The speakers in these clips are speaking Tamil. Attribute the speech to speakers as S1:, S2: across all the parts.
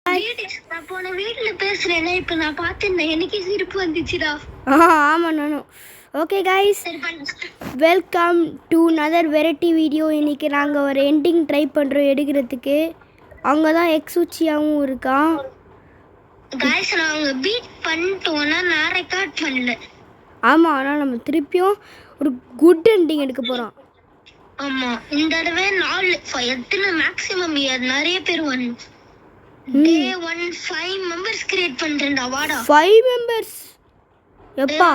S1: நான் போன வீட்ல பேசுறேனே இப்போ நான் பார்த்தேன் எனக்கு சிரிப்பு வந்துச்சுடா.
S2: ஆமா நானும். Okay guys, welcome to another variety video. இன்னைக்கு நாங்க ஒரு எண்டிங் ட்ரை பண்றோம் எடுக்கிறதுக்கு. அங்க தான் எக்ஸூச்சியாவும் இருக்கான்.
S1: गाइस நாங்க பீட் பண்ணிட்டோம்னா நான் ரெக்கார்ட் பண்ணல.
S2: ஆமா, ஆனா நம்ம திருப்பியும் ஒரு குட் எண்டிங் எடுக்க போறோம்.
S1: ஆமா, இந்த தடவை 4 எத்தனை மேக்ஸिमम நிறைய பேர் வந்து டே 1 5 மெம்பர்ஸ் கிரியேட் பண்றேன்டா. வாடா
S2: 5 மெம்பர்ஸ். எப்பா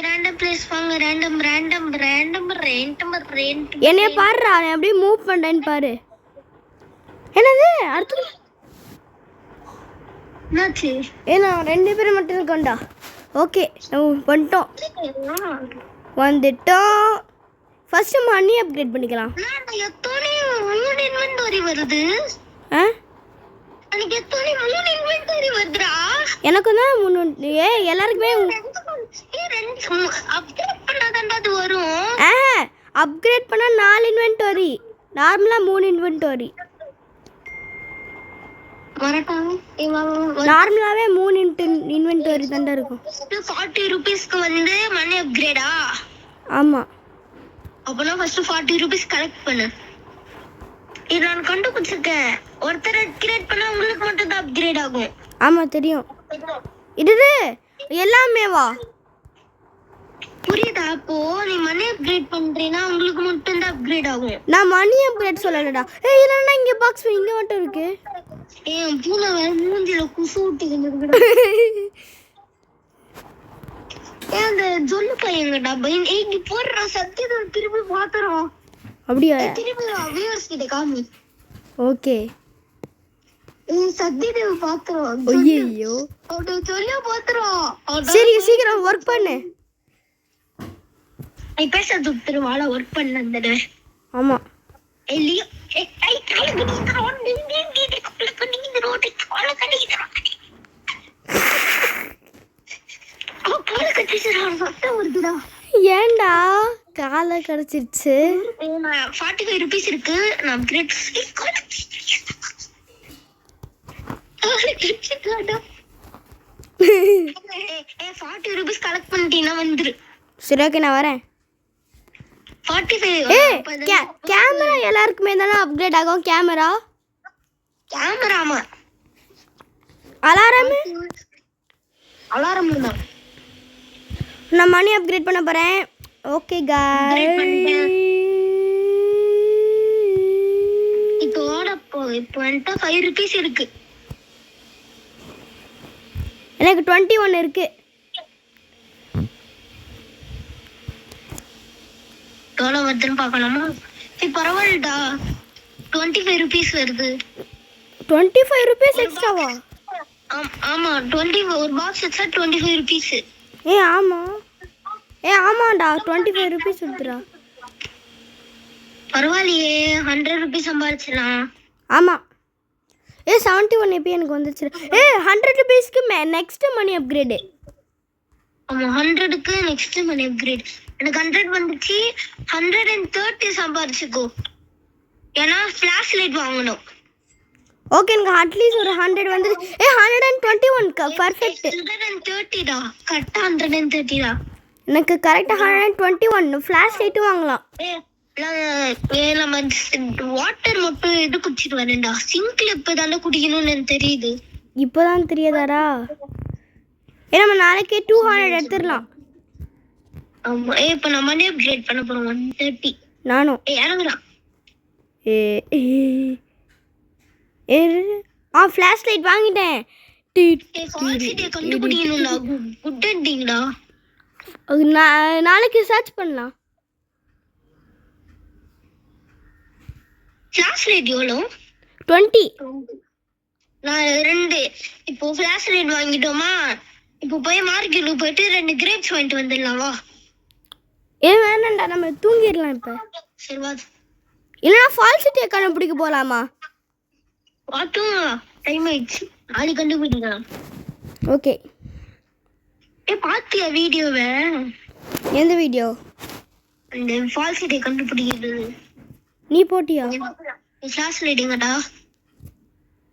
S1: ரேண்டம் பிளேஸ் வாங்க. ரேண்டம்
S2: என்னைய பாருடா, நான் அப்படியே மூவ் பண்றேன்னு பாரு. என்னது அடுத்து
S1: என்னாச்சு?
S2: ஏன்னா 2 பேர் மட்டும் இருக்கோம்டா. ஓகே, வந்துட்டோம். ஃபர்ஸ்ட் மணி அப்கிரேட் பண்ணிக்கலாம்.
S1: நான் எத்தனை 3 இன்வென்டரி வருது. எனக்கு எத்தனை 3 இன்வென்டரி வருதுடா.
S2: எனக்கு தான் 3. எல்லாருக்குமே
S1: அப்கிரேட் பண்ணாதான்டா அது வரும்.
S2: அப்கிரேட் பண்ணா 4 இன்வென்டரி, நார்மலா 3 இன்வென்டரி. நார்மலாவே 3 இன்வென்டரி தான் இருக்கும்.
S1: 40 ரூபீஸ்க்கு வந்து மணி அப்கிரேடா?
S2: ஆமா.
S1: அப்பனா ஃபர்ஸ்ட் 40 ரூபீஸ் கலெக்ட் பண்ணு. இது நான் கண்டுபிடிச்சிருக்கேன். ஒருத்தர் அப்கிரேட் பண்ணா உங்களுக்கு மட்டும் தான் அப்கிரேட் ஆகும்.
S2: ஆமா தெரியும். இது எல்லாமே வா
S1: புரியுதா? அப்போ நீ மணி அப்கிரேட் பண்றீனா உங்களுக்கு மட்டும் தான் அப்கிரேட் ஆகும்.
S2: நான் மணி அப்கிரேட் சொல்லலடா. இல்லன்னா இங்க பாக்ஸ் இங்க மட்டும் இருக்கு.
S1: பூனை மூஞ்சில குசு ஊட்டிக்கிட்டு அந்த ஜொல்லு பையங்கடா இங்க போடுற சத்தியத்தை திருப்பி பாத்துறோம்.
S2: அப்படியா?
S1: திருப்பி வியூவர்ஸ் கிட்ட காமி.
S2: ஓகே,
S1: சத்தியத்தை பாத்துறோம்.
S2: ஐயோ
S1: அவட சொல்ல பாத்துறோம்.
S2: சரி சீக்கிரம் வர்க் பண்ணு.
S1: ஐ பேச துத்துரு வாள வர்க் பண்ணந்தடே.
S2: ஆமா.
S1: எலியோ ஐ கால கிட்ட ஆன் நீங்க கொல்ல பண்ணீங்க ரோட்டை கால கடிக்குது. கால கடிச்சிரா சத்தம் வருதுடா.
S2: ஏன்டா கால கடிச்சிருச்சு?
S1: 45 ரூபீஸ் இருக்கு. நான் அப்கிரேட் கடிச்சிட்டாடா. 40 ரூபீஸ் கலெக்ட் பண்ணிட்டீனா வந்துரு.
S2: சரி ஓகே, நான் வரேன்.
S1: 45
S2: கேமரா எல்லாருக்குமே தானே அப்கிரேட் ஆகும். கேமரா
S1: ஆமா. அலாரம் தான்.
S2: நான் மணி அப்கிரேட் பண்ண போறேன். ஓகே गाइस,
S1: இப்போ இப்போ என்கிட்ட 5 ரூபீஸ் இருக்கு.
S2: எனக்கு 21 இருக்கு.
S1: எவ்வளோ வருதுன்னு பார்க்கலாமா? பரவாயில்லடா, 25 ரூபீஸ் வருது.
S2: 25 ரூபீஸ் எக்ஸ்ட்ராவா?
S1: ஆமா, 20 ஒரு பாக்ஸ் எக்ஸ்ட்ரா 25 ரூபீஸ்.
S2: ஆமா. ஆமாடா 25 ரூபீஸ் வருதுடா.
S1: பரவாயில்லையே, 100 ரூபீஸ் சம்பாதிச்சலாம்.
S2: ஆமா. 71 எப்போ எனக்கு வந்துச்சு. 100 ரூபீஸ்க்கு நெக்ஸ்ட் மணி அப்கிரேட்.
S1: ஆமா, 100க்கு நெக்ஸ்ட் மணி அப்கிரேட். எனக்கு 100 வந்துச்சு. 130 சம்பாதிச்சுக்கோ. ஏன்னா ஃபிளாஷ் லைட் வாங்கணும்.
S2: ஓகே, எனக்கு அட்லீஸ்ட் ஒரு 100 வந்து 121 பர்ஃபெக்ட்.
S1: 130 டா, கரெக்ட்டா 130 டா.
S2: எனக்கு கரெக்ட்டா 121 ஃபிளாஷ் லைட் வாங்கலாம்.
S1: நம்ம வாட்டர் மட்டும் எது குடிச்சிட்டு வரேன்டா. சிங்க்ல இப்பதானே குடிக்கணும்னு எனக்கு தெரியுது.
S2: இப்போதான் தெரியாதாடா? நம்ம நாளைக்கே 200 எடுத்துடலாம்.
S1: ஆமா, இப்போ நான் மணி அப்கிரேட் பண்ண போறோம். 130.
S2: நானும்
S1: இறங்குறா.
S2: ஃபிளாஷ் லைட் வாங்கிட்டேன்.
S1: கண்டுபிடிக்கணும்டா. குட் எண்டிங்டா.
S2: நாளைக்கு சர்ச் பண்ணலாம்.
S1: ஃபிளாஷ் லைட் எவ்வளோ?
S2: 20.
S1: நான் 2 இப்போ ஃபிளாஷ் லைட் வாங்கிட்டோமா? இப்போ போய் மார்க்கெட்ல போயிட்டு 2 கிரேப்ஸ் வாங்கிட்டு வந்துடலாம். வா.
S2: வேணாண்டா, நம்ம தூங்கிடலாம் இப்போ.
S1: சரி வா.
S2: இல்லைன்னா ஃபால்ஸ் சிட்டியை கண்டுபிடிக்க போகலாமா?
S1: வாட்டும் டைம் ஆயிடுச்சு. நாளைக்கு கண்டுபிடிக்கலாம்.
S2: ஓகே.
S1: பாத்தியா வீடியோவை?
S2: எந்த வீடியோ?
S1: அந்த ஃபால்ஸ் சிட்டியை கண்டுபிடிக்கிறது.
S2: நீ போட்டியா?
S1: ஃபிளாஷ் லைட் எங்கடா?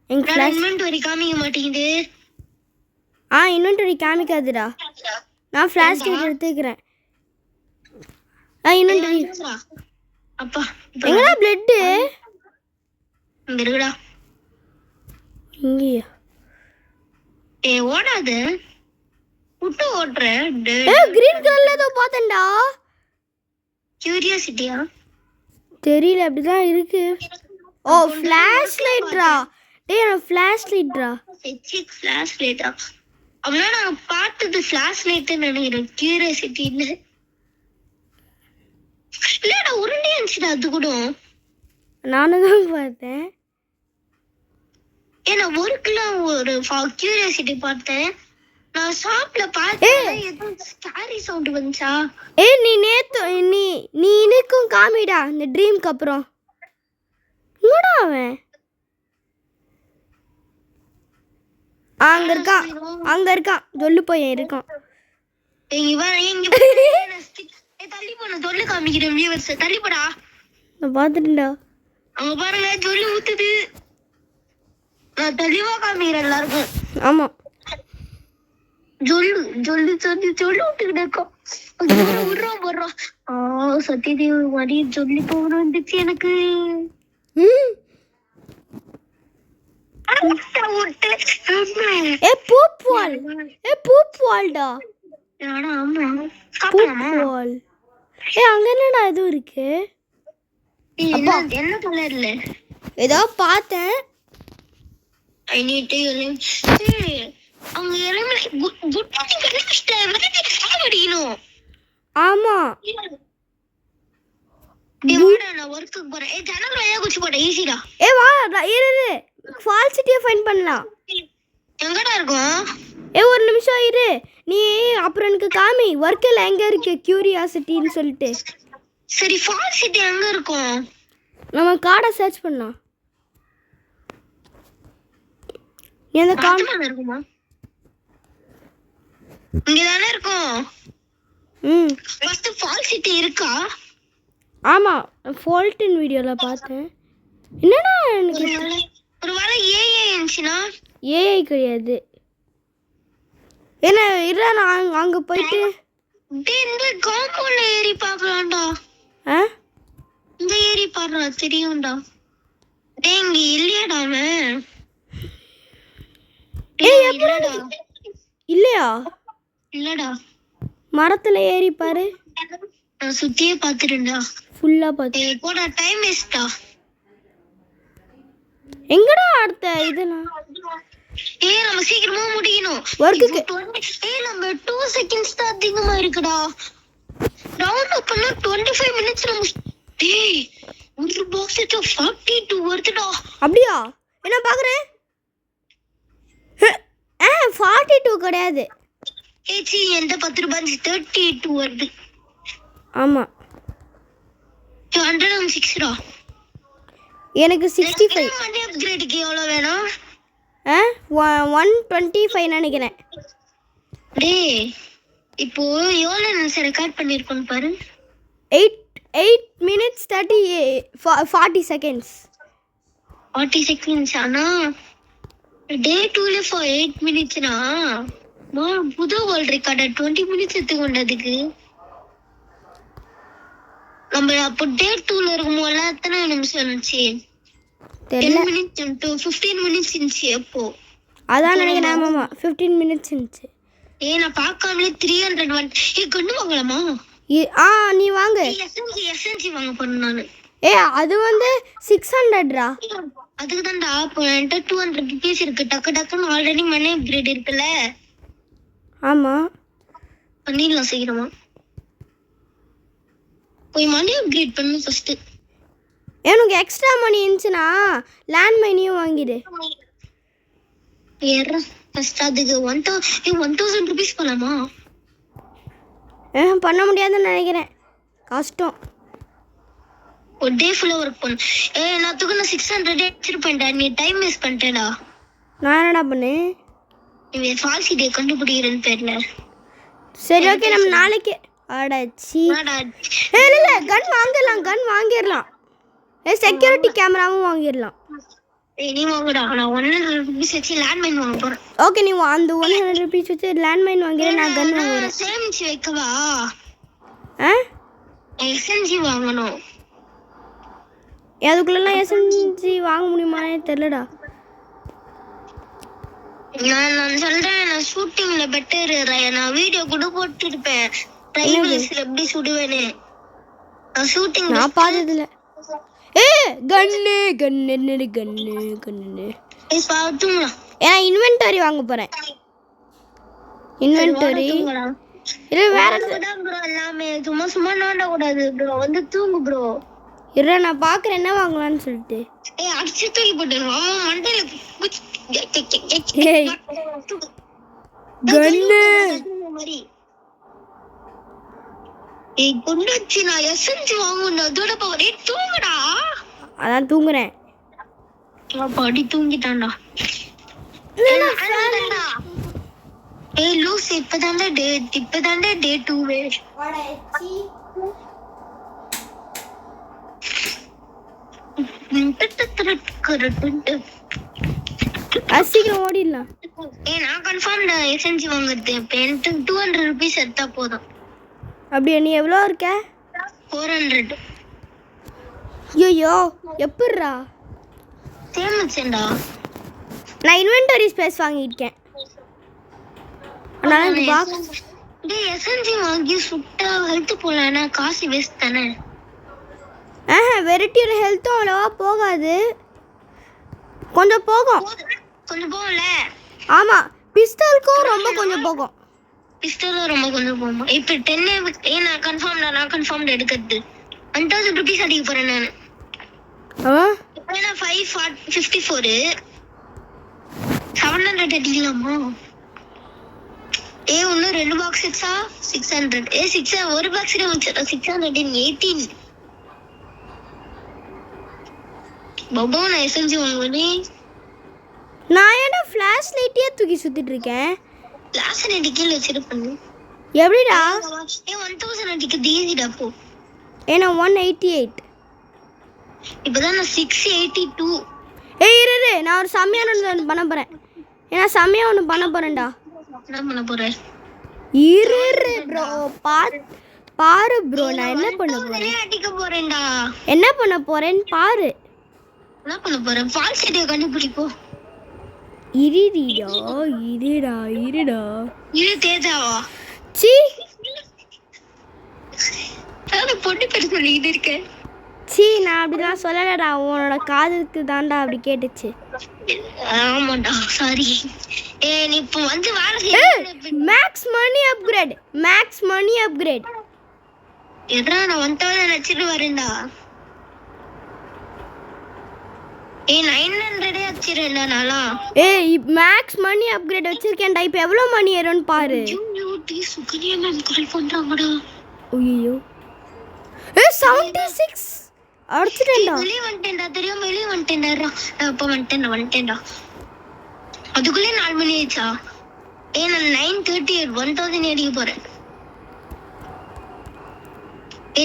S2: எங்க ஃப்ளாஷ்
S1: இன்வென்டரி காமிக்க மாட்டேங்குது.
S2: இன்வென்டரி காமிக்காதுடா. நான் ஃப்ளாஷ் லைட் எடுத்துக்கிறேன். இன்வென்டரி
S1: அப்பா
S2: எங்கடா பிளட்
S1: இங்க இருக்குடா.
S2: இங்கயா?
S1: ஓடாது விட்டு ஓடுற.
S2: கிரீன் கலர்ல ஏதோ பார்த்தேன்டா.
S1: கியூரியாசிட்டியா
S2: தெரியல, அப்படிதான் இருக்கு. ஓ ஃப்ளாஷ் லைட்ரா. டேய் நான் ஃப்ளாஷ் லைட்ரா.
S1: ஃப்ளாஷ் லைட்டா? அப்படின்னா நான் பார்த்தது ஃப்ளாஷ் லைட் நினைக்கிறேன். கியூரியாசிட்டி இல்ல. இல்லடா உருண்டே இருந்துச்சுடா அது கூட. நானும்
S2: தான் பார்த்தேன்.
S1: ஏன்னா ஒரு கிலோ ஒரு கியூரியாசிட்டி பார்த்தேன். நான் ஷாப்ல பார்த்தேன். ஏதோ ஸ்கேரி சவுண்ட் வந்துச்சா?
S2: நீ நேத்து நீ இன்னைக்கும் காமிடா இந்த ட்ரீம்க்கு அப்புறம். என்னடா அவன் அங்க இருக்கான் சொல்லு போய் இருக்கான்.
S1: தள்ளி போன சொல்லு காமிக்கிறேன் வியூவர்ஸ். தள்ளி போடா.
S2: நான் பார்த்துட்டேன்டா.
S1: அங்க பாருங்க சொல்லு ஊத்துது. நான் தெளிவா காமிக்கிறேன் எல்லாருக்கும்.
S2: ஆமா
S1: சொல்லு சொல்லு சொல்லு சொல்லு விட்டுக்கிட்டோம். விடுறோம் போடுறோம். சத்யதேவ் மாதிரி சொல்லி போகணும் வந்துச்சு எனக்கு.
S2: பூப்பால்டா. அங்க என்னடா எதுவும் இருக்கு?
S1: என்ன கலர்ல
S2: ஏதோ பார்த்தேன். ஆமா ஃபால் சிட்டியை ஃபைண்ட் பண்ணலாம்.
S1: எங்கடா இருக்கும்?
S2: ஒரு நிமிஷம் இரு. நீ அப்புறம் எனக்கு காமி ஒர்க்கில் எங்க இருக்கு கியூரியாசிட்டின்னு சொல்லிட்டு.
S1: சரி ஃபால் சிட்டி எங்க இருக்கும்?
S2: நம்ம கார்டை சர்ச் பண்ணலாம். எந்த கார்டு
S1: இருக்குமா? இங்க தானே இருக்கும். ஃபர்ஸ்ட் ஃபால் சிட்டி இருக்கா?
S2: ஆமா ஃபால்ட்டின் வீடியோல பார்த்தேன். என்னடா எனக்கு
S1: ஒருவேளை ஏஐ இருந்துச்சுனா?
S2: ஏஐ கிடையாது. என்ன இல்ல நான் அங்க போயிட்டு
S1: இந்த காம்பவுண்ட்ல ஏறி பார்க்கலாம்டா. இந்த ஏறி பாருடா தெரியும்டா. டேய் இங்க இல்லையடாமே.
S2: இல்லையா?
S1: இல்லடா.
S2: மரத்துல ஏறி பாரு.
S1: நான் சுத்தியே பாத்துட்டேன்டா.
S2: ஃபுல்லா பாத்து.
S1: போடா டைம் வேஸ்டா.
S2: எங்கடா அடுத்த இதெல்லாம்?
S1: நம்ம சீக்கிரமா முடிக்கணும்.
S2: வர்க்குக்கு.
S1: நம்ம 2 செகண்ட்ஸ் தான் அதிகமா இருக்குடா. ரவுண்ட் அப் பண்ணா 25 மினிட்ஸ் நம்ம. டேய் ஒரு பாக்ஸ் 42 வருதுடா.
S2: அப்படியே என்ன பாக்குறேன்? 42 கிடையாது.
S1: ஏச்சி எந்த 10 ரூபாய் 32 வருது.
S2: ஆமா
S1: 106 டா.
S2: எனக்கு 65.
S1: மணி அப்கிரேட்க்கு எவ்வளவு வேணும்?
S2: 125 நினைக்கிறேன்.
S1: டேய் இப்போ எவ்வளவு நிமிஷம் ரெக்கார்ட் பண்ணிருக்கோம் பாரு.
S2: 8 minutes 40 seconds.
S1: 40 seconds ஆனா டே 2ல 8 மினிட்ஸ்னா புது வேர்ல்ட் ரெக்கார்ட் 20 மினிட்ஸ் எடுத்துக்கொண்டதுக்கு. நம்ம அப்போ டே 2ல இருக்கும்போது எத்தனை நிமிஷம் இருந்துச்சு? 10 மினிட்ஸ் to 15 மினிட்ஸ் இருந்துச்சு. அப்போ
S2: அதான் நினைக்கிறேன். ஆமா 15 மினிட்ஸ் இருந்துச்சு.
S1: நான் பார்க்காமலே 301. கொண்டு வாங்கலாமா?
S2: நீ வாங்க.
S1: எஸ்என்சி வாங்க போறேன் நானு.
S2: அது வந்து 600
S1: அதுக்கு தான்டா. இப்போ என்கிட்ட 200 rupees இருக்கு. டக்குன்னு ஆல்ரெடி மணி அப்கிரேட் இருக்குல்ல.
S2: ஆமா
S1: பண்ணிடலாம் சீக்கிரமா. போய் மணி அப்கிரேட் பண்ணு ஃபர்ஸ்ட்.
S2: எனக்கு எக்ஸ்ட்ரா மணி இருந்துச்சுன்னா லேண்ட் மைனையும் வாங்கிடு.
S1: ஃபர்ஸ்ட் அதுக்கு 1000 rupees பண்ணலாமா?
S2: பண்ண முடியாதுன்னு நினைக்கிறேன். கஷ்டம்.
S1: ஒரு டே ஃபுல்லா ஒர்க் பண்ணு. நான் 600 எடுத்துருப்பேன்டா. நீ டைம் வேஸ்ட் பண்ணிட்டேடா.
S2: நான் என்னடா பண்ணேன்?
S1: நீ ஃபால்ஸ் சிட்டியை கண்டுபிடிக்கிறேன்னு தெரியல.
S2: சரி ஓகே நம்ம நாளைக்கு அடச்சி. இல்ல கன் வாங்கிடலாம். செக்யூரிட்டி கேமராவும் வாங்கிடலாம்.
S1: நீ வாங்கடா. நான் 100 ருபீஸ் வச்சு லேண்ட்மைன் வாங்க போறேன்.
S2: ஓகே நீ அந்த 100 ருபீஸ் வச்சு லேண்ட்மைன் வாங்குறேன், நான் கன் வாங்குறேன்.
S1: சேமிச்சு வைக்கவா?
S2: ஆ
S1: எஸ்என்ஜி வாங்கணும்.
S2: அதுக்குள்ளலாம் எஸ்என்ஜி வாங்க முடியுமானே தெரியலடா.
S1: நான் சொல்றேன், நான் ஷூட்டிங்ல பெட்டர். நான் வீடியோ கூட போட்டுருப்பேன் ரைவல்ஸ்ல எப்படி சுடுவேன்னு. நான் ஷூட்டிங்
S2: நான் பார்த்ததில்ல. கன்னு கன்னு கன்னு கன்னு
S1: பாத்துங்களா?
S2: ஏன் இன்வென்டரி வாங்க போறேன். இன்வென்டரி இல்ல வேற
S1: ப்ரோ. எல்லாமே சும்மா சும்மா நோண்ட கூடாது ப்ரோ. வந்து தூங்கு ப்ரோ.
S2: இல்ல நான் பாக்குறேன் என்ன வாங்கலாம்னு சொல்லிட்டு.
S1: அடிச்சு தூக்கி போட்டுருவோம். அவன் மண்டையில
S2: கன்னு
S1: கொண்டு வச்சு நான் எசன்ஸ் வாங்கணும். அதோட பவர். தூங்குடா.
S2: அதான் தூங்குறேன்.
S1: பாடி தூங்கிட்டான்டா. லூஸ் இப்பதாண்டா டே 2
S2: சீக்கிரம் ஓடிடலாம்.
S1: நான் கன்ஃபார்ம் எஸ்என்ஜி வாங்குறது. இப்போ எனக்கு 200 ருபீஸ் எடுத்தா போதும்.
S2: அப்படியே நீ எவ்வளோ இருக்க?
S1: 400.
S2: ஐயோ எப்படிரா?
S1: சேமிச்சேன்டா.
S2: நான் இன்வென்டரி ஸ்பேஸ் வாங்கியிருக்கேன். அதனால இந்த பாக்ஸ்
S1: எஸ்என்ஜி வாங்கி சுட்டா ஹெல்த் போலனா காசு வேஸ்ட் தானே.
S2: வெரைட்டியோட ஹெல்த்தும் அவ்வளோவா போகாது, கொஞ்சம் போகும்.
S1: கொஞ்சம் போகல.
S2: ஆமாம் பிஸ்டலுக்கும் ரொம்ப கொஞ்சம் போகும்.
S1: பிஸ்டலும் ரொம்ப கொஞ்சம் போகும். இப்போ 10 நான் கன்ஃபார்ம் எடுக்கிறது 1000 ருபீஸ் அடிக்க போறேன் நான். இப்போ 554 700 அடிக்கலாமா? இன்னும் 2 பாக்ஸ் எக்ஸா 600. 6 ஒரு பாக்ஸ்ல வச்சிருக்கேன். 618. பாபா நான் எஸ்என்ஜி வாங்குவேன்.
S2: நான் என்ன ஃப்ளாஷ் லைட்டே தூக்கி சுத்திட்டு இருக்கேன்.
S1: ஃப்ளாஷ் லைட் கீழே வச்சிருப்பேன்.
S2: எப்படிடா?
S1: 1000 அடிக்க ஈஸிடா போ.
S2: ஏன்னா 188.
S1: இப்போதான் நான் 682.
S2: இரு நான் ஒரு செம்மையான ஒன்று பண்ண போறேன். ஏன்னா செம்மையா ஒன்று பண்ண போறேன்டா.
S1: என்ன பண்ண போறேன்?
S2: இரு ப்ரோ பாரு ப்ரோ நான் என்ன பண்ண போறேன்.
S1: அடிக்க போறேன்டா.
S2: என்ன பண்ண போறேன்னு பாரு.
S1: என்ன பண்ண போறேன்? ஃபால்ஸ் ஐடியா கண்டுபிடிப்போ.
S2: இருடா
S1: இது தேஜாவா?
S2: சீ
S1: நான் பொண்ணு பேர் சொல்லிட்டு இருக்கேன்.
S2: சீ நான் அப்படிலாம் சொல்லலடா, உன்னோட காதுக்கு தாண்டா அப்படி கேட்டுச்சு.
S1: ஆமாடா சாரி. நீ இப்போ வந்து
S2: மேக்ஸ் மணி அப்கிரேட்
S1: எதா நான் 1000 வச்சிட்டு வரேன்டா. 900 வச்சிரேன்டா நானா.
S2: மேக்ஸ் மணி அப்கிரேட் வச்சிருக்கேன்டா. இப்போ எவ்வளவு மணி ஏறும்னு பாரு.
S1: சுகன்யா மேம் கால் பண்றாங்கடா.
S2: ஐயோ 76 அடிச்சிட்டேன்டா.
S1: வெளிய வந்துட்டேன்டா. தெரியாம வெளிய வந்துட்டேன்டா. அப்ப வந்துட்டேன்டா. அதுக்குள்ளே 4 மணி ஆயிடுச்சா? நான் 938 1000 அடிக்க போறேன்.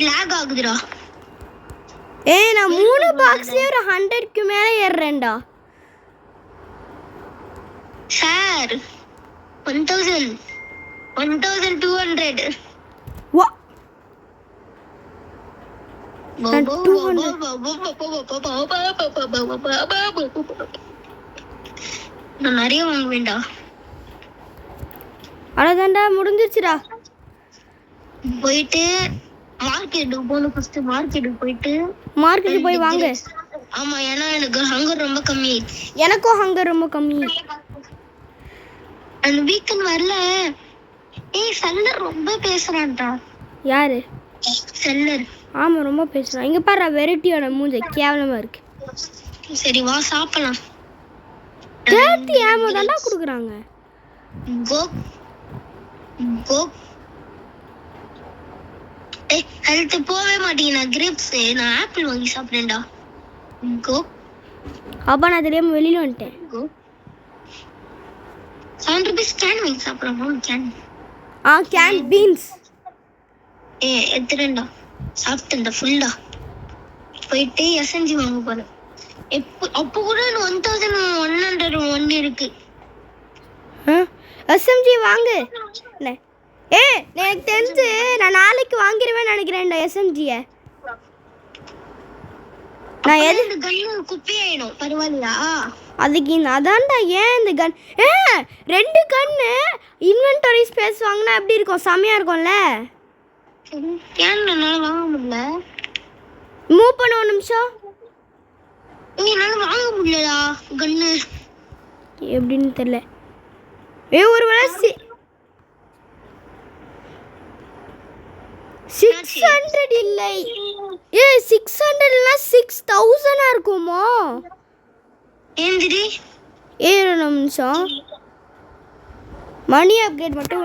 S1: லாக் ஆகுதுடா.
S2: நான் 3 பாக்ஸ்லயே ஒரு 100க்கு மேல ஏறறேன்டா.
S1: சார் 1200
S2: வா
S1: 200 நான் நிறைய வாங்க வேண்டாம்.
S2: அவ்வளோதான்டா முடிஞ்சிருச்சுடா.
S1: போயிட்டு மார்க்கெட்டுக்கு போகணும். ஃபர்ஸ்ட் மார்க்கெட்டுக்கு
S2: போய் வாங்க.
S1: ஆமா ஏன்னா எனக்கு ஹங்கர் ரொம்ப கம்மி.
S2: எனக்கும் ஹங்கர் ரொம்ப கம்மி.
S1: அந்த வீக்கெண்ட் வரல. செல்லர் ரொம்ப பேசுறான்டா.
S2: யாரு?
S1: செல்லர்.
S2: ஆமா ரொம்ப பேசுறான். இங்க பாரு வெரைட்டியோட மூஞ்ச கேவலமா இருக்கு.
S1: சரி வா சாப்பிடலாம்.
S2: 30 ஆமோ தான்டா குடுக்குறாங்க.
S1: கோ ஹெல்த் போவே மாட்டேங்குது. நான் கிரேப்ஸ் நான் ஆப்பிள் வாங்கி சாப்பிடுறேன்டா. கோ
S2: அப்பா நான் தெரியாம வெளியில வந்துட்டேன்.
S1: கோ 7 rupees கேன் வாங்கி சாப்பிடுறோம்.
S2: Can beans
S1: எடுத்துறேன்டா. சாப்பிட்டேன்டா ஃபுல்லா. போயிட்டு எஸ்என்ஜி வாங்க போறேன். அப்போ கூட 1101 இருக்கு.
S2: எஸ்எம்ஜி வாங்கு. எனக்கு தெரிஞ்சு நான் நாளைக்கு வாங்கிடுவேன்னு நினைக்கிறேன்டா எஸ்எம்ஜியை. நான் எது
S1: கன்னு குப்பையாயிடும் பரவாயில்லையா?
S2: அதுக்கு அதான்டா ஏன் இந்த கன் 2 கன்னு இன்வென்டரி ஸ்பேஸ் வாங்கினா எப்படி இருக்கும்? செம்மையாக இருக்கும்ல.
S1: ஏன் என்னால் வாங்க முடியல?
S2: மூவ் பண்ண 1 நிமிஷம்.
S1: என்னால் வாங்க முடியலடா கன்னு.
S2: எப்படின்னு தெரியல. ஒரு வேளை 600 இல்லை. 600 இல்லைனா 6000 இருக்குமோ?
S1: ஏந்திரி
S2: 1 நிமிஷம். மணி அப்கிரேட் மட்டும்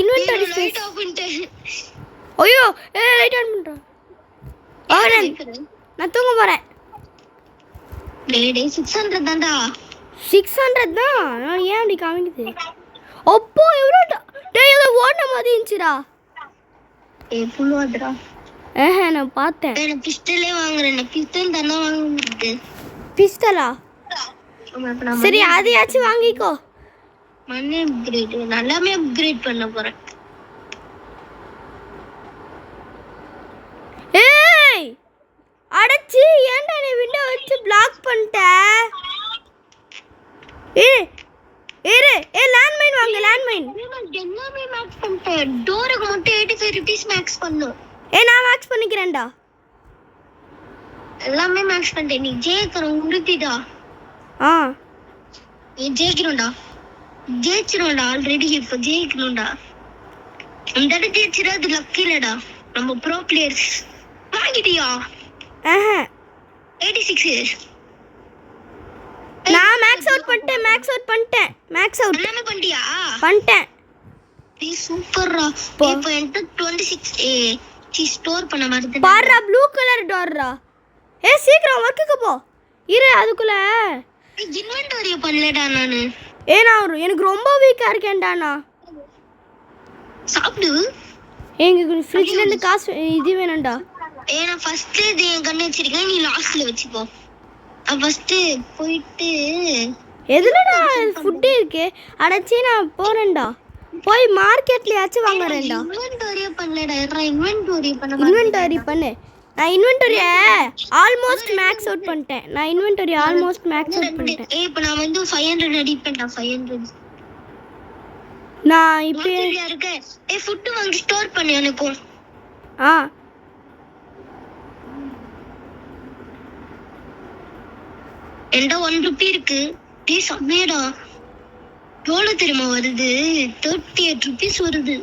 S2: இன்வென்டரி ஸ்பேஸ். ஐயோ லைட் ஆன் பண்றேன். நான் தூங்க போறேன்.
S1: 600 தான்டா.
S2: 600 தான். நான் ஏன் அப்படி காமிக்குது? அப்போ எவ்வளோ டேய் இது ஓடுன மாதிரி இருந்துச்சுடா.
S1: புல்வாதரா.
S2: நான் பார்த்தேன்.
S1: நான் பிஸ்டலே வாங்குறேன். பிஸ்டல் தானே வாங்க முடியுது.
S2: பிஸ்டலா? சரி அதையாச்சும் வாங்கிக்கோ.
S1: மணி அப்கிரேட் நல்லாமே அப்கிரேட் பண்ண போறேன்.
S2: ஏய் அடச்சி ஏன்டா நீ விண்டோ வச்சு பிளாக் பண்ணிட்ட? லேண்ட்மைன் வாங்க. லேண்ட்மைன்
S1: எல்லாமே மேக்ஸ் பண்ணிட்டேன். டோருக்கு மட்டும் 85 rupees மேக்ஸ் பண்ணு.
S2: நான் மேக்ஸ் பண்ணிக்கிறேன்டா.
S1: எல்லாமே மேக்ஸ் பண்ணிட்டேன். நீ ஜெயிக்கணும் உறுதிடா. நீ ஜெயிக்கணும்டா. ஜெயிச்சிரும்டா. ஆல்ரெடி இப்போ ஜெயிக்கணும்டா. இந்த தடவை ஜெயிச்சிரு. அது லக் இல்லடா. நம்ம ப்ரோ பிளேயர்ஸ். வாங்கிட்டியா? 86.
S2: நான் மேக்ஸ் அவுட் பண்ணிட்டேன். மேக்ஸ் அவுட்
S1: எல்லாமே பண்ணிட்டியா?
S2: பண்ணிட்டேன்.
S1: நீ சூப்பர்ரா. இப்போ என்கிட்ட 26 ஸ்டோர் பண்ண மாதிரி
S2: பாருடா ப்ளூ கலர் டோர்ரா. சீக்கிரம் வர்க்குக்கு போ. அதுக்குள்ள
S1: இன்வென்டரியை பண்ணலடா நானு.
S2: நான் எனக்கு ரொம்ப வீக்கா இருக்கேன்டா. நான்
S1: சாப்பிடு.
S2: எங்க ஃப்ரிட்ஜ்ல இருந்து காசு இது வேணும்டா.
S1: நான் ஃபர்ஸ்ட் என் கண்ணு வச்சிருக்கேன். நீ லாஸ்ட்ல வச்சுக்கோ. ஃபர்ஸ்ட் போயிட்டு
S2: எதுலடா ஃபுட் இருக்கு? அடச்சி நான் போறேன்டா. போய் மார்க்கெட்லயாச்சும் வாங்குறேன்டா.
S1: இன்வென்டரியே பண்ணலடா. இன்வென்டரி
S2: பண்ணு. நான் இன்வென்டரிய ஆல்மோஸ்ட் மேக்ஸ் அவுட் பண்ணிட்டேன்.
S1: இப்போ நான் வந்து 500 அடிப்பேன்டா. 500
S2: நான் இப்போ
S1: இருக்க. ஃபுட் வாங்கி ஸ்டோர் பண்ணி எனக்கு. என்கிட்ட 1 ரூபி இருக்கு. செம்மையடா. எவ்வளோ தெரியுமா வருது? 38 rupees வருது.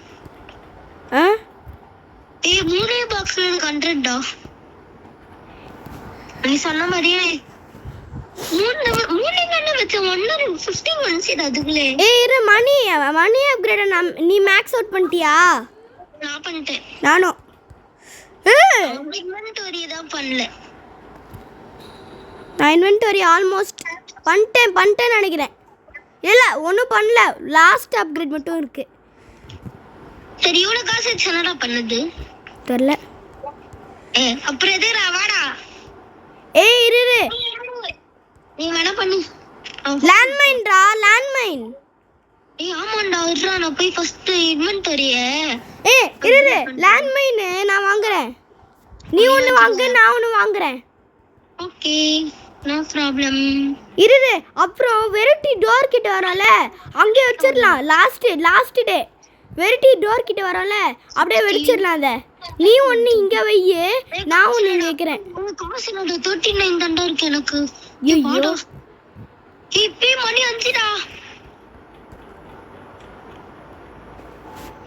S1: 3 பாக்ஸ்ல எனக்கு 100டா. நீ சொன்ன மாதிரியே 3 கண்ணு வச்ச 15 வந்துச்சு அதுக்குள்ளே.
S2: மணி அப்கிரேட் நீ மேக்ஸ் அவுட் பண்ணிட்டியா?
S1: நான் பண்ணிட்டேன்.
S2: நானும்
S1: இன்வென்டரி தான் பண்ணல.
S2: நான் இன்வென்டரி ஆல்மோஸ்ட் பண்ணிட்டேன் நினைக்கிறேன். இல்லை ஒன்றும் பண்ணல. லாஸ்ட் அப்கிரேட் மட்டும் இருக்கு.
S1: சரி இவ்வளோ காசு வச்சு என்னடா பண்ணது
S2: தெரியல.
S1: அப்புறம் எதுடா வாடா.
S2: இரு
S1: நீ வேணா பண்ணு.
S2: லேண்ட்மைன்.
S1: ஆமாண்டா இருடா. நான் போய் ஃபர்ஸ்ட் இன்வென்டரிய
S2: இரு லேண்ட்மைன் நான் வாங்குறேன். நீ ஒன்று வாங்கு, நான் ஒன்று வாங்குறேன்.
S1: Okay no problem.
S2: இரு அப்புறம் வெரைட்டி டோர் கிட்ட வரல அங்கே வச்சிடலாம். லாஸ்ட் டே வெரைட்டி டோர் கிட்ட வரல அப்படியே வெடிச்சிடலாம். அதை நீ ஒன்று இங்கே வையே, நான் ஒன்று வைக்கிறேன்.
S1: காசு 39 தாண்டா இருக்கு எனக்கு. இப்போ மணி 5டா.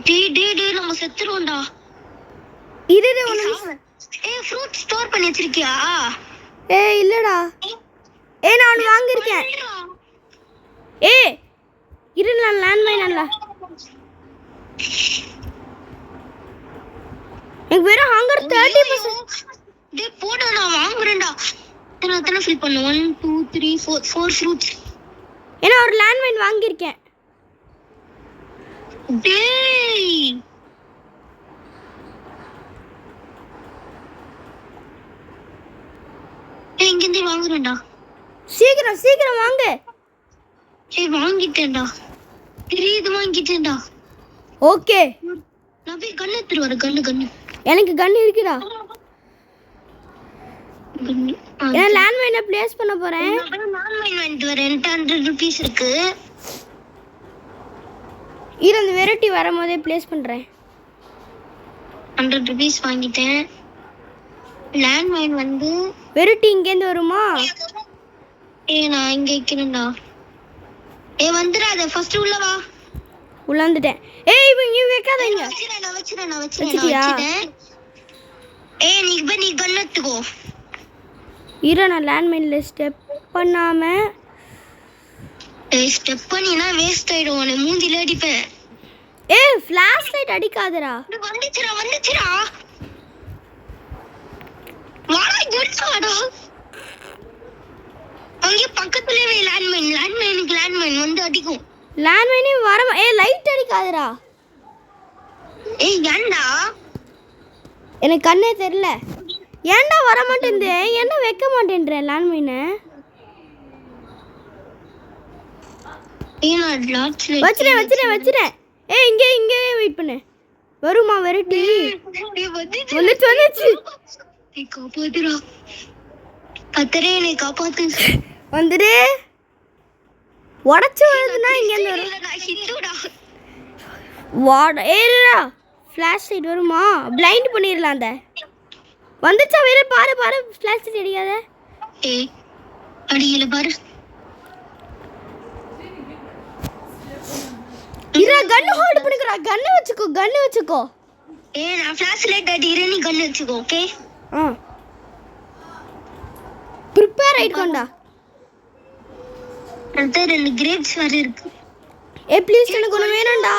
S1: டே நம்ம செத்துறோம்டா.
S2: இரு
S1: ஃப்ரூட் ஸ்டோர் பண்ணி வச்சிருக்கியா?
S2: இல்லடா. நான் வாங்கியிருக்கேன். இரு நான் லேண்ட்மைன் அல்ல. எனக்கு வெறும் ஹங்கர் 30%.
S1: போடா நான் வாங்குறேன்டா. எத்தனை ஃபில் பண்ணு? 1 2 3 4 ஃப்ரூட்ஸ்.
S2: ஒரு லேண்ட்மைன் வாங்கியிருக்கேன்.
S1: டேய் ஏய் இங்க இருந்து வாங்குறேன்டா.
S2: சீக்கிரம் சீக்கிரம் வாங்க.
S1: ஏய் வாங்கிட்டேன்டா. தெரியுது வாங்கிட்டேன்டா.
S2: ஓகே
S1: நான் போய் கன் எடுத்துட்டு வரேன். கன்னு
S2: எனக்கு கன் இருக்குடா.
S1: கன்னு
S2: நான் லேண்ட்மைனை பிளேஸ் பண்ண போறேன்.
S1: நான் மைன் வாங்கிட்டு வரேன். 100 rupees இருக்கு.
S2: இரு அந்த வெரைட்டி வரும்போதே பிளேஸ் பண்றேன்.
S1: 100 rupees வாங்கிட்டேன். லேண்ட் மைன் வந்து
S2: வெரைட்டி இங்க இருந்து வருமா?
S1: நான் இங்க வைக்கிறேன்டா. வந்துடாத. ஃபர்ஸ்ட் உள்ள வா.
S2: உள்ள வந்துட்டேன். ஏய் இவன் இங்க வைக்காதீங்க.
S1: நான் வச்சிட்டேன். நீ கன் எடுத்துக்கோ.
S2: இரு நான் லேண்ட்மைன்ல ஸ்டெப் பண்ணாம.
S1: ஸ்டெப் பண்ணினா வேஸ்ட் ஆயிடும். உன்னை மூஞ்சில அடிப்பேன்.
S2: ஃபிளாஷ் லைட் அடிக்காதடா.
S1: வந்துச்சுடா. வாடா குடிச்சாடா. அங்க பக்கத்துலயே லேண்ட்மைன் வந்து அடிக்கும்.
S2: லேண்ட்மைனே வர லைட் அடிக்காதடா.
S1: ஏன்டா?
S2: எனக்கு கண்ணே தெரியல. ஏன்டா வர மாட்டேங்குது? என்ன வைக்க மாட்டேன்ற லேண்ட்மைனை? வச்சிரேன். இங்கே வெயிட் பண்ணு. வருமா வெரைட்டி? வந்துச்சு.
S1: காப்பாத்துடா. கத்தரே நீ காப்பாத்து.
S2: வந்துடு. உடைச்சு வருதுன்னா இங்க இருந்து ஏறா. ஃபிளாஷ் லைட் வருமா? பிளைண்ட் பண்ணிரலாம். அந்த வந்துச்சா வேற பாரு ஃபிளாஷ் லைட் அடிக்காத.
S1: அடியில பாரு.
S2: இரா கன் ஹோல்ட் பண்ணிக்கறா. கன் வச்சுக்கோ.
S1: நான் ஃபிளாஷ் லைட் அடிக்கிறேன். நீ கன் வச்சுக்கோ. ஓகே
S2: ப்ரிப்பேர் ஆயிடுடா.
S1: அந்த 2 கிரேப்ஸ் வர இருக்கு.
S2: ப்ளீஸ் எனக்கு ஒன்னு வேணும்டா.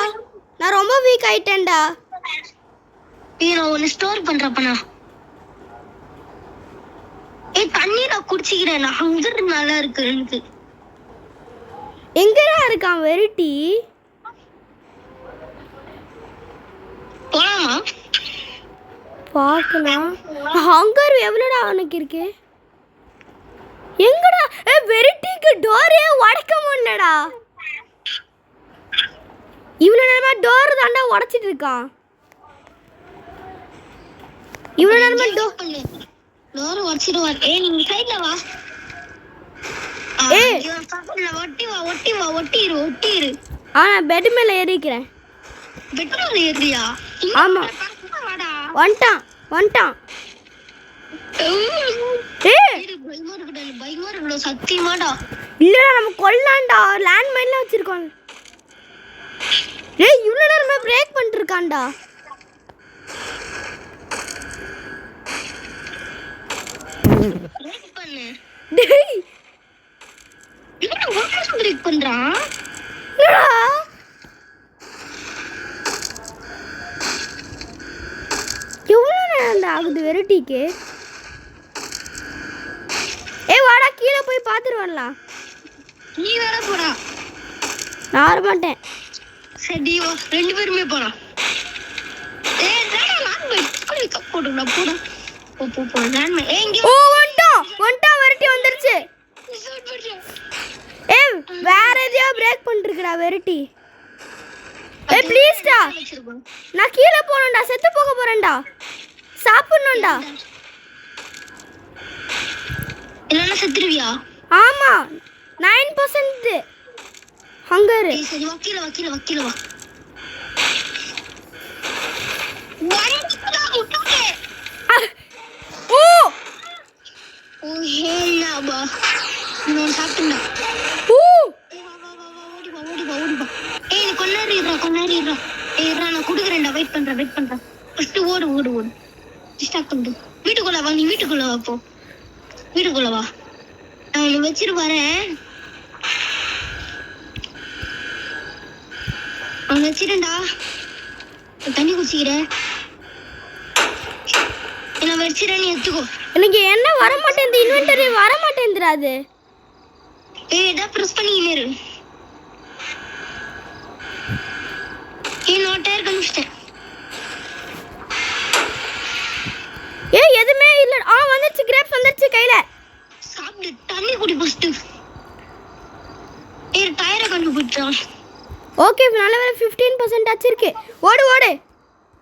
S2: நான் ரொம்ப வீக் ஆயிட்டேன்டா.
S1: நான் ஒன்னு ஸ்டோர் பண்றப்பனா. தண்ணி நான் குடிச்சிக்கிறேன். நான் ஹங்கர் நல்லா இருக்கு எனக்கு.
S2: எங்கடா இருக்கான் வெரைட்டி?
S1: போலாமா?
S2: பார்க்கலாம். ஹங்கர் எவ்வளோடா அவனுக்கு இருக்கு? எங்கடா? வெரைட்டிக்கு டோரே உடைக்க முடியலடா. இவ்வளோ நேரமா டோர் தாண்டா உடைச்சிட்டு இருக்கான். இவ்வளோ நேரமா
S1: டோர் உடைச்சிடுவா. நீங்க சைடுல வா. ஒட்டிரு.
S2: நான் பெட் மேல ஏறிக்கிறேன்.
S1: பெட் மேல ஏறியா?
S2: ஆமா. வந்துட்டான்.
S1: சத்தியமாடா.
S2: இல்லடா நம்ம கொல்லாண்டா. லேண்ட் மைன்ல வச்சிருக்கோம். இவ்வளோ நேரமா பிரேக் பண்ணிட்டு இருக்கான்டா.
S1: பிரேக் பண்ணு.
S2: டேய்
S1: இவன் ஓட்டஸ் பிரேக் பண்றான்.
S2: எவ்வளோ நேரம் ஆகுது வெரைட்டிக்கு? வாடா கீழே போய் பார்த்துட்டு வரலாம்.
S1: நீ வேற போடா.
S2: நான் வர மாட்டேன்.
S1: சரி வா 2 பேருமே போலாம். போடா.
S2: வந்துட்டான் வெரைட்டி வந்துருச்சு. வேற எதையோ பிரேக் பண்ணிருக்கடா வெரைட்டி. ப்ளீஸ்டா. நான் கீழே போகணும்டா. செத்து போக போறேன்டா. சாப்பிடணும்டா.
S1: இல்லைன்னா செத்துருவியா?
S2: ஆமா 9% ஹங்கர்.
S1: சரி வக்கீல வா. ஹேனாபா நான் சாப்பிட்டேன்டா. ஓடிவா. கொன்னாரிடுறா. நான் குடுக்குறேன்டா. வெயிட் பண்றேன். ஃபர்ஸ்ட் ஓடு. டிஸ்டார்ட் பண்ணு. வீட்டுக்குள்ள வா. நீ வீட்டுக்குள்ள வா. போ வீட்டுக்குள்ள வா. நான் உன்னை வச்சிட்டு வரேன். அவன் வச்சிருந்தா தண்ணி குடிச்சிக்கிறேன். என்ன வச்சிரேன். நீ எடுத்துக்கோ. எனக்கு
S2: என்ன வர மாட்டேங்குது. இன்வென்டரி வர மாட்டேங்குதுடா. அது
S1: இதை ப்ரெஸ் பண்ணிக்கினே இரு. நான் டயர் கண்டுபிடிச்சிட்டேன்.
S2: எதுவுமே இல்லை. வந்துருச்சு. கிரேப்ஸ் வந்துருச்சு கையில.
S1: கண்டுபிடிச்சான்.
S2: ஓகே நல்ல வேலை 15% ஆச்சு இருக்கு. ஓடு ஓடு.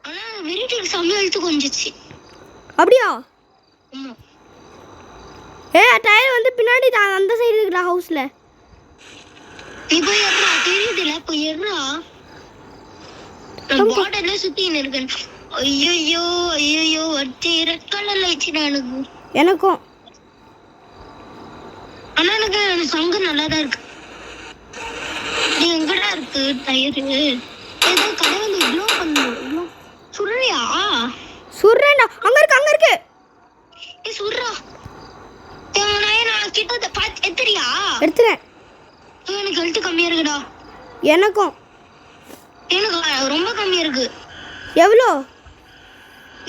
S1: ஆனா வெரிட்டிக்கு செம்ம எழுத்து கொஞ்சிச்சு.
S2: அப்படியா?
S1: ஆமா.
S2: டயர் வந்து பின்னாடி அந்த சைடு இருக்குடா ஹவுஸ்ல.
S1: நீ போய் ஏறா, தெரியுதுல போய் ஏறா. நான் பார்டர்ல சுத்தின்னு இருக்கேன். ஐயோ ஐயோ வட்டி ரெட் கலர்ல ஆயிடுச்சுடா
S2: எனக்கும்.
S1: ஆனா எனக்கு சங்கு நல்லாதான் இருக்கு. நீ எங்கடா இருக்கு டயரு? ஏதோ கடை வந்து க்ளோ பண்ணும். சுடுறியா?
S2: சுடுறேன்டா. அங்க இருக்கு.
S1: ஏ சுடுறா. நான் கிட்ட பார்த்து எத்தறியா?
S2: எடுத்துறேன்.
S1: எனக்கு ஹெல்த் கம்மியா இருக்குடா.
S2: எனக்கும்.
S1: எனக்கு ரொம்ப கம்மியா இருக்கு.
S2: எவ்வளோ?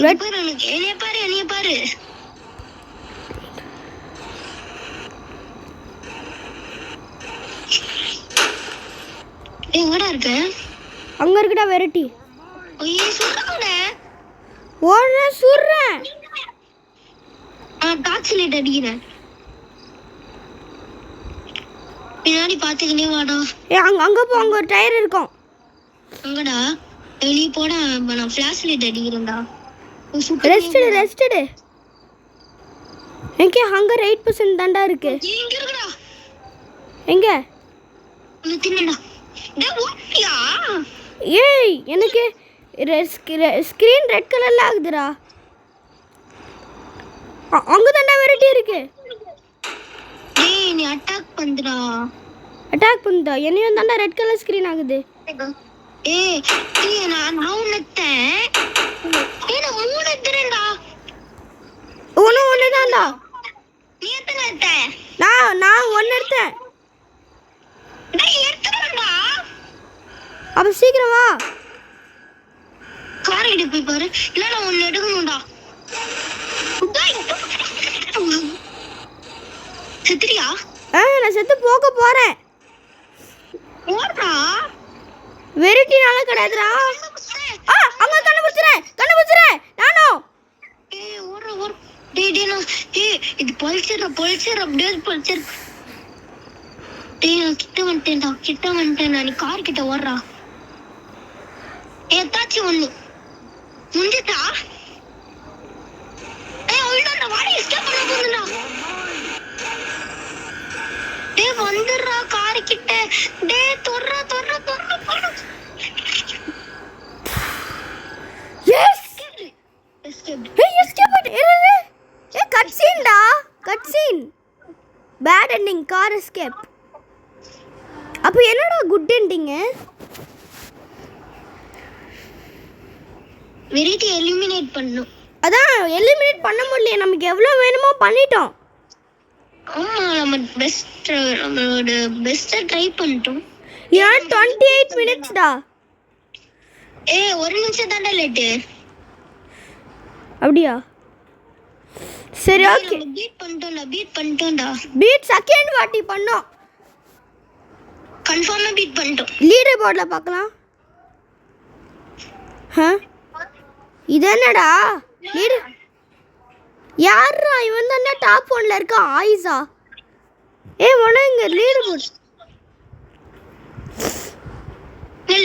S1: என்னைய பாரு. எங்கடா இருக்க?
S2: அங்க இருக்குடா வெரைட்டி.
S1: ஐயே சுடுறடா.
S2: சுடுறேன்.
S1: டார்ச் லைட் அடிக்கிறேன். பின்னாடி பாத்துக்கினே வாடா.
S2: அங்க போ, அங்க ஒரு டயர் இருக்கும்.
S1: அங்கடா வெளிய போடா. நான் ஃபிளாஷ் லைட் அடிக்கிறேன்டா.
S2: ரெஸ்ட் எடு. எங்க ஹங்கர் 8% தான்டா இருக்கு.
S1: எங்க இருக்குடா?
S2: எங்க?
S1: நான் தின்னடா. டேய் ஓட்டியா?
S2: ஏய் எனக்கு ஸ்கிரீன் ரெட் கலர்ல ஆகுதுடா. அங்க தான்டா வெரைட்டி இருக்கு.
S1: டேய் நீ அட்டாக் பண்ணுடா.
S2: அட்டாக் பண்ணுடா. என்னையும் தான்டா ரெட் கலர் ஸ்கிரீன் ஆகுது.
S1: ஏய் நான் உன்னத்தேன். ஏனா மூணு எடுறேன்டா.
S2: ஒண்ணு தான்டா.
S1: நீ எத்தனை எடுத்த?
S2: நான் ஒன்னு எடுத்தேன்.
S1: டேய் எடுத்துடா.
S2: அப்ப சீக்கிரம் வா.
S1: கார் எடுத்து போய் பாரு. இல்ல நான் ஒன்னு எடுக்கணும்டா. செத்துறியா?
S2: நான் செத்து போக போறேன்.
S1: ஓடுறா.
S2: வெரைட்டினால கிடையாதுடா. அங்க கண்டுபிடிச்சிரேன். நானும்.
S1: ஓடுற. டேய் இது பல்சர் அப்படியே பல்சர். டேய் நான் கிட்ட வந்துட்டேன். நீ கார் கிட்ட ஓடுறா. ஏதாச்சு ஒண்ணு முடிஞ்சிட்டா? உள்ள வாடி எஸ்கேப் பண்ண போறடா. டேய் வந்துடுறா கார் கிட்ட. டேய் தொர்றா.
S2: Yes escape. Cut scene. Bad ending, car escape. அப்ப என்னடா குட் எண்டிங்?
S1: வெரைட்டி எலிமினேட் பண்ணனும்.
S2: அதான் எலிமினேட் பண்ண முடியல. நமக்கு எவ்வளவு வேணுமோ பண்ணிட்டோம்.
S1: ஆமா நம்மளோட பெஸ்ட் ட்ரை பண்ணிட்டோம்.
S2: 28 மினிட்ஸ்டா.
S1: ஒரு நிமிஷம் தான்டா லேட்.
S2: அப்படியா? சரி ஓகே.
S1: பீட் பண்ணிட்டோம்டா.
S2: பீட் செகண்ட் வாட்டி பண்ணோம்.
S1: கன்ஃபார்மா பீட் பண்ணிட்டோம்.
S2: லீடர் போர்ட்ல பார்க்கலாம். இது என்னடா? லீடர் யாரா இவன்? தானே டாப் 1ல இருக்க ஆயிஸா? இங்க லீடர் போர்ட்.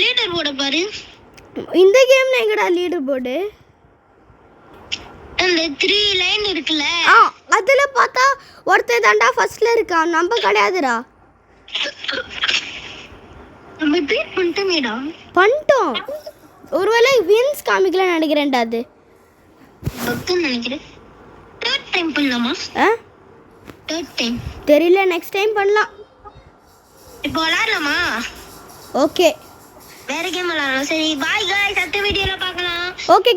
S1: லீடர் போர்ட பாரு.
S2: இந்த கேம்ல எங்கடா லீடர் போர்டு?
S1: அந்த 3 லைன் இருக்குல,
S2: அதுல பார்த்தா ஒருத்தன் தான்டா ஃபர்ஸ்ட்ல இருக்கான். நம்ம கிடையாதுடா.
S1: நம்ம பீட் பண்ணிட்டோமேடா.
S2: பண்ணிட்டோம். ஒருவேளை வின்ஸ் காமிக்கல நினைக்கிறேன்டா. அது
S1: பக்கன் நினைக்கிறேன். தேர்ட் டைம் பண்ணலாமா? தேர்ட் டைம்
S2: தெரியல. நெக்ஸ்ட் டைம் பண்ணலாம்.
S1: இப்போ விளையாடலாமா?
S2: ஓகே.
S1: வேற கேம் விளையாடலாம். சரி பாய் गाइस, அடுத்த வீடியோல பார்க்கலாம்.
S2: Okay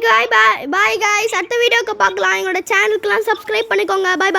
S2: bye. அடுத்த வீடியோக்கு பார்க்கலாம். எங்களோட சேனலுக்குலாம் சப்ஸ்கிரைப் பண்ணிக்கோங்க. பை.